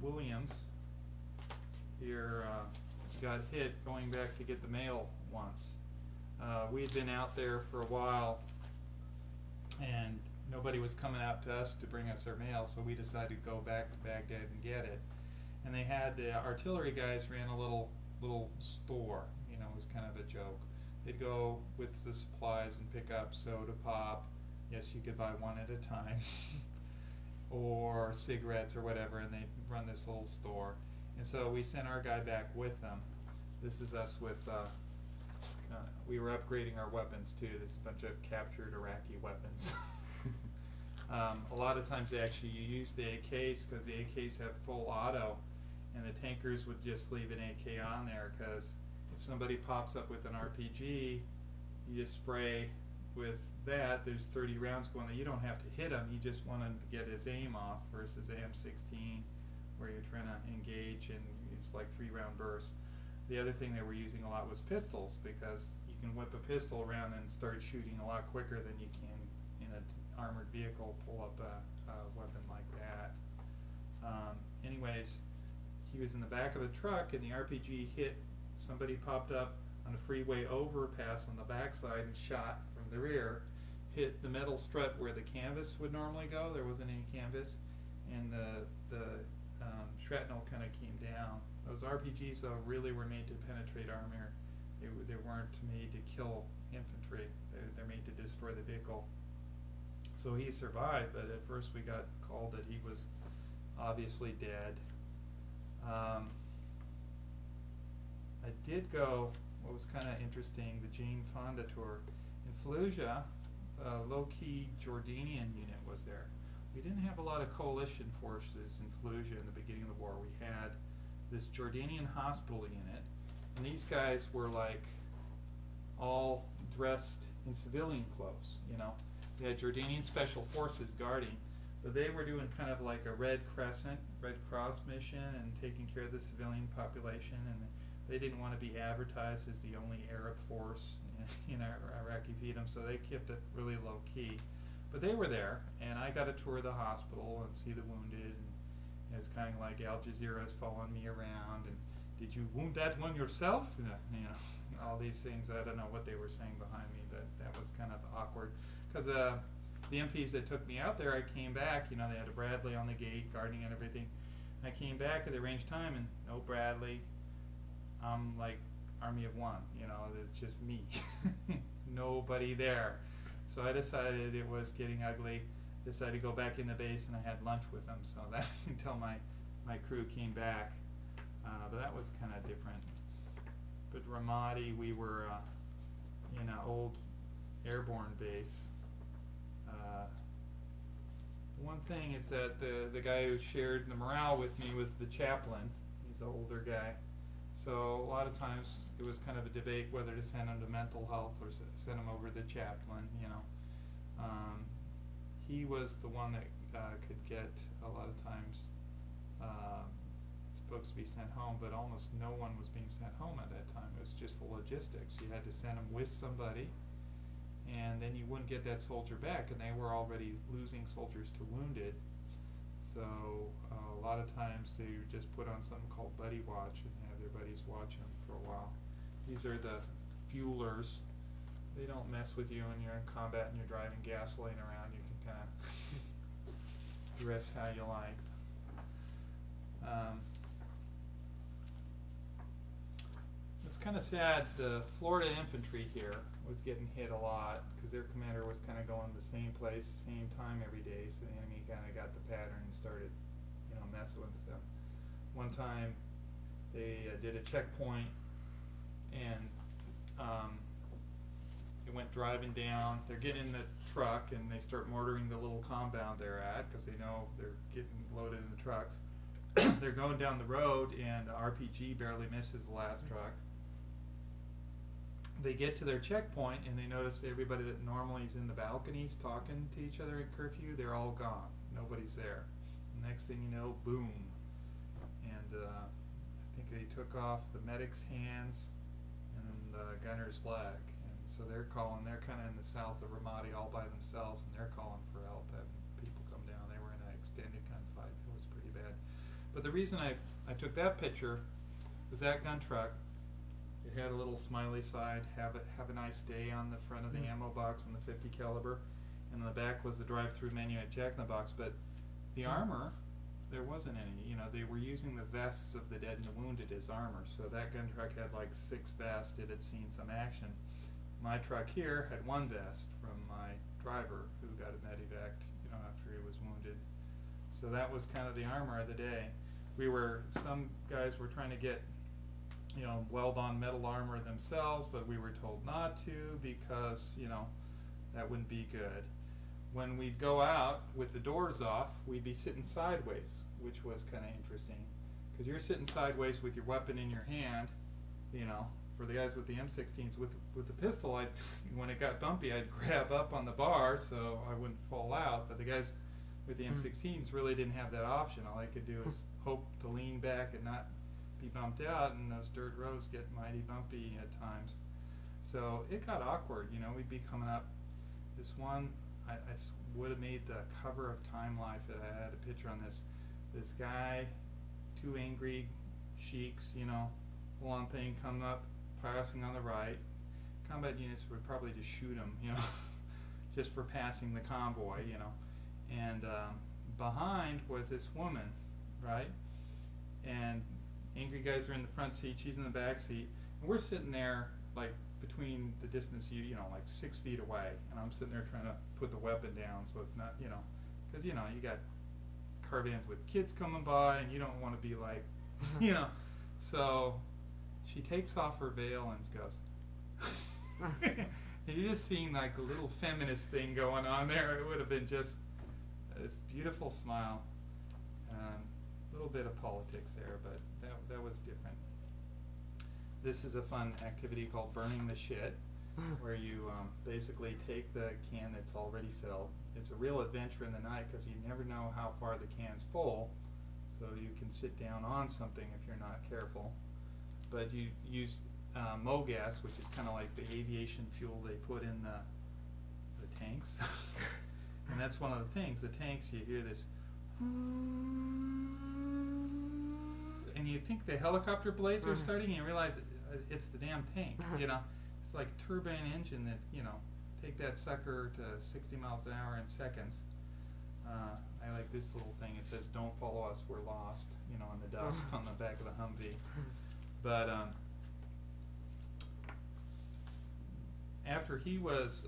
Williams here got hit going back to get the mail once. We had been out there for a while, and nobody was coming out to us to bring us our mail, so we decided to go back to Baghdad and get it. And they had the artillery guys ran a little store. You know, it was kind of a joke. They'd go with the supplies and pick up soda pop. Yes, you could buy one at a time, or cigarettes or whatever, and they'd run this little store. And so we sent our guy back with them. This is us with. We were upgrading our weapons too. There's a bunch of captured Iraqi weapons. A lot of times actually you use the AKs because the AKs have full auto, and the tankers would just leave an AK on there because if somebody pops up with an RPG, you just spray with that. There's 30 rounds going there. You don't have to hit him. You just want him to get his aim off versus AM16 where you're trying to engage and it's like 3-round bursts. The other thing they were using a lot was pistols because you can whip a pistol around and start shooting a lot quicker than you can in an armored vehicle, pull up a weapon like that. Anyways, he was in the back of a truck and the RPG hit, somebody popped up on a freeway overpass on the backside and shot from the rear, hit the metal strut where the canvas would normally go. There wasn't any canvas, and the shrapnel kind of came down. Those RPGs though really were made to penetrate armor. They weren't made to kill infantry. They're made to destroy the vehicle. So he survived, but at first we got called that he was obviously dead. I did go, what was kind of interesting, the Jane Fonda tour. In Fallujah, a low-key Jordanian unit was there. We didn't have a lot of coalition forces in Fallujah in the beginning of the war. We had this Jordanian hospital unit, and these guys were like all dressed in civilian clothes, you know. They had Jordanian special forces guarding, but they were doing kind of like a Red Cross mission and taking care of the civilian population, and they didn't want to be advertised as the only Arab force in Iraqi freedom, so they kept it really low key. But they were there, and I got to tour the hospital and see the wounded, and it was kind of like Al Jazeera's following me around, and did you wound that one yourself? You know, all these things. I don't know what they were saying behind me, but that was kind of awkward. Because the MPs that took me out there, I came back, you know, they had a Bradley on the gate, guarding and everything. I came back at the range time, and no Bradley. I'm like Army of One, you know, it's just me. Nobody there. So I decided it was getting ugly. Decided to go back in the base, and I had lunch with them. So that until my crew came back. But that was kind of different. But Ramadi, we were in an old airborne base. One thing is that the guy who shared the morale with me was the chaplain. He's an older guy. So a lot of times it was kind of a debate whether to send him to mental health or send him over to the chaplain, you know. He was the one that could get a lot of times folks to be sent home, but almost no one was being sent home at that time. It was just the logistics. You had to send them with somebody, and then you wouldn't get that soldier back, and they were already losing soldiers to wounded. So a lot of times they just put on something called buddy watch and have their buddies watch them for a while. These are the fuelers. They don't mess with you when you're in combat and you're driving gasoline around. You can kind of dress how you like. It's kind of sad. The Florida infantry here was getting hit a lot because their commander was kind of going the same place, same time every day. So the enemy kind of got the pattern and started, you know, messing with them. One time, they did a checkpoint, and they went driving down. They're getting in the truck, and they start mortaring the little compound they're at because they know they're getting loaded in the trucks. They're going down the road, and the RPG barely misses the last truck. They get to their checkpoint, and they notice everybody that normally is in the balconies talking to each other at curfew, they're all gone. Nobody's there. Next thing you know, boom. And I think they took off the medic's hands and the gunner's leg. And so they're kind of in the south of Ramadi all by themselves, and they're calling for help, having people come down. They were in an extended gunfight. It was pretty bad. But the reason I took that picture was that gun truck. It had a little smiley side, have a nice day on the front of the ammo box on the 50 caliber, and on the back was the drive-through menu at Jack in the Box. But the armor, there wasn't any. You know, they were using the vests of the dead and the wounded as armor. So that gun truck had like 6 vests. It had seen some action. My truck here had 1 vest from my driver who got a medevaced, you know, after he was wounded. So that was kind of the armor of the day. Some guys were trying to get, you know, weld-on metal armor themselves, but we were told not to because, you know, that wouldn't be good. When we'd go out with the doors off, we'd be sitting sideways, which was kind of interesting, because you're sitting sideways with your weapon in your hand. You know, for the guys with the M16s, with the pistol, when it got bumpy, I'd grab up on the bar so I wouldn't fall out. But the guys with the M16s really didn't have that option. All I could do is hope to lean back and not be bumped out, and those dirt roads get mighty bumpy at times. So it got awkward. You know, we'd be coming up. This one, I would have made the cover of Time Life if I had a picture on this. This guy, 2 angry sheiks, you know, long thing, come up, passing on the right. Combat units would probably just shoot him, you know, just for passing the convoy, you know. And behind was this woman, right? And angry guys are in the front seat, she's in the back seat, and we're sitting there like between the distance, you know, like 6 feet away, and I'm sitting there trying to put the weapon down so it's not, you know, because, you know, you got caravans with kids coming by and you don't want to be like, you know. So she takes off her veil and goes, and you're just seeing like a little feminist thing going on there. It would have been just this beautiful smile. A little bit of politics there, but that was different. This is a fun activity called Burning the Shit, where you basically take the can that's already filled. It's a real adventure in the night because you never know how far the can's full, so you can sit down on something if you're not careful. But you use MoGas, which is kind of like the aviation fuel they put in the tanks. And that's one of the things. The tanks, you hear this, and you think the helicopter blades are starting, and you realize it's the damn tank. You know, it's like a turbine engine that, you know, take that sucker to 60 miles an hour in seconds. I like this little thing. It says, "Don't follow us, we're lost," you know, in the dust on the back of the Humvee. But after he was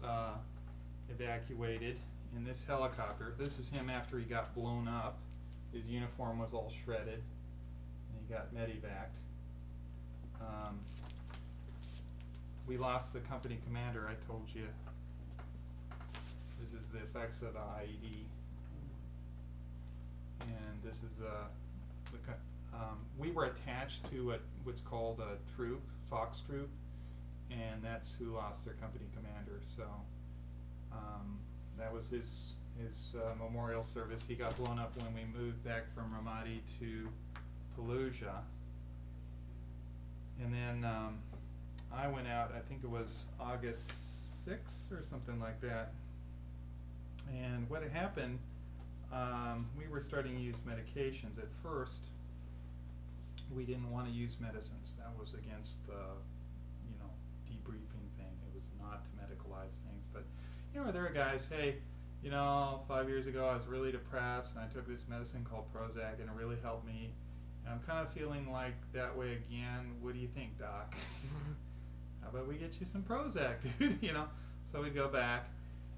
evacuated in this helicopter, this is him after he got blown up. His uniform was all shredded, and he got medevaced. We lost the company commander, I told you. This is the effects of the IED. And this is we were attached to what's called a troop, Fox Troop, and that's who lost their company commander. So that was his memorial service. He got blown up when we moved back from Ramadi to Fallujah. And then I went out, I think it was August 6th or something like that. And what had happened, we were starting to use medications. At first, we didn't want to use medicines. That was against the, you know, debriefing thing. It was not to medicalize things. But, you know, there are guys, hey, you know, 5 years ago I was really depressed and I took this medicine called Prozac and it really helped me. And I'm kind of feeling like that way again. What do you think, Doc? How about we get you some Prozac, dude? You know, so we'd go back.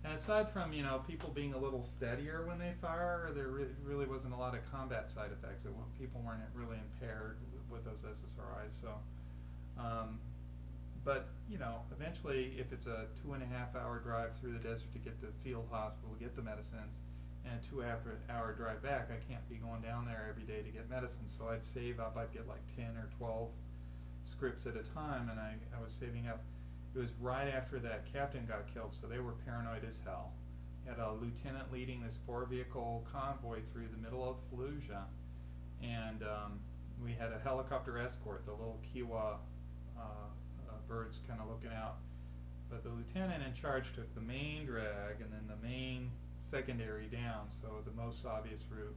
And aside from, you know, people being a little steadier when they fire, there really wasn't a lot of combat side effects. People weren't really impaired with those SSRIs. So, but, you know, eventually, if it's a 2.5-hour drive through the desert to get to the field hospital, get the medicines, and a 2-hour drive back, I can't be going down there every day to get medicine. So I'd save up. I'd get like 10 or 12 scripts at a time, and I was saving up. It was right after that captain got killed, so they were paranoid as hell. Had a lieutenant leading this 4-vehicle convoy through the middle of Fallujah, and we had a helicopter escort, the little Kiowa birds kind of looking out. But the lieutenant in charge took the main drag and then the main secondary down, so the most obvious route.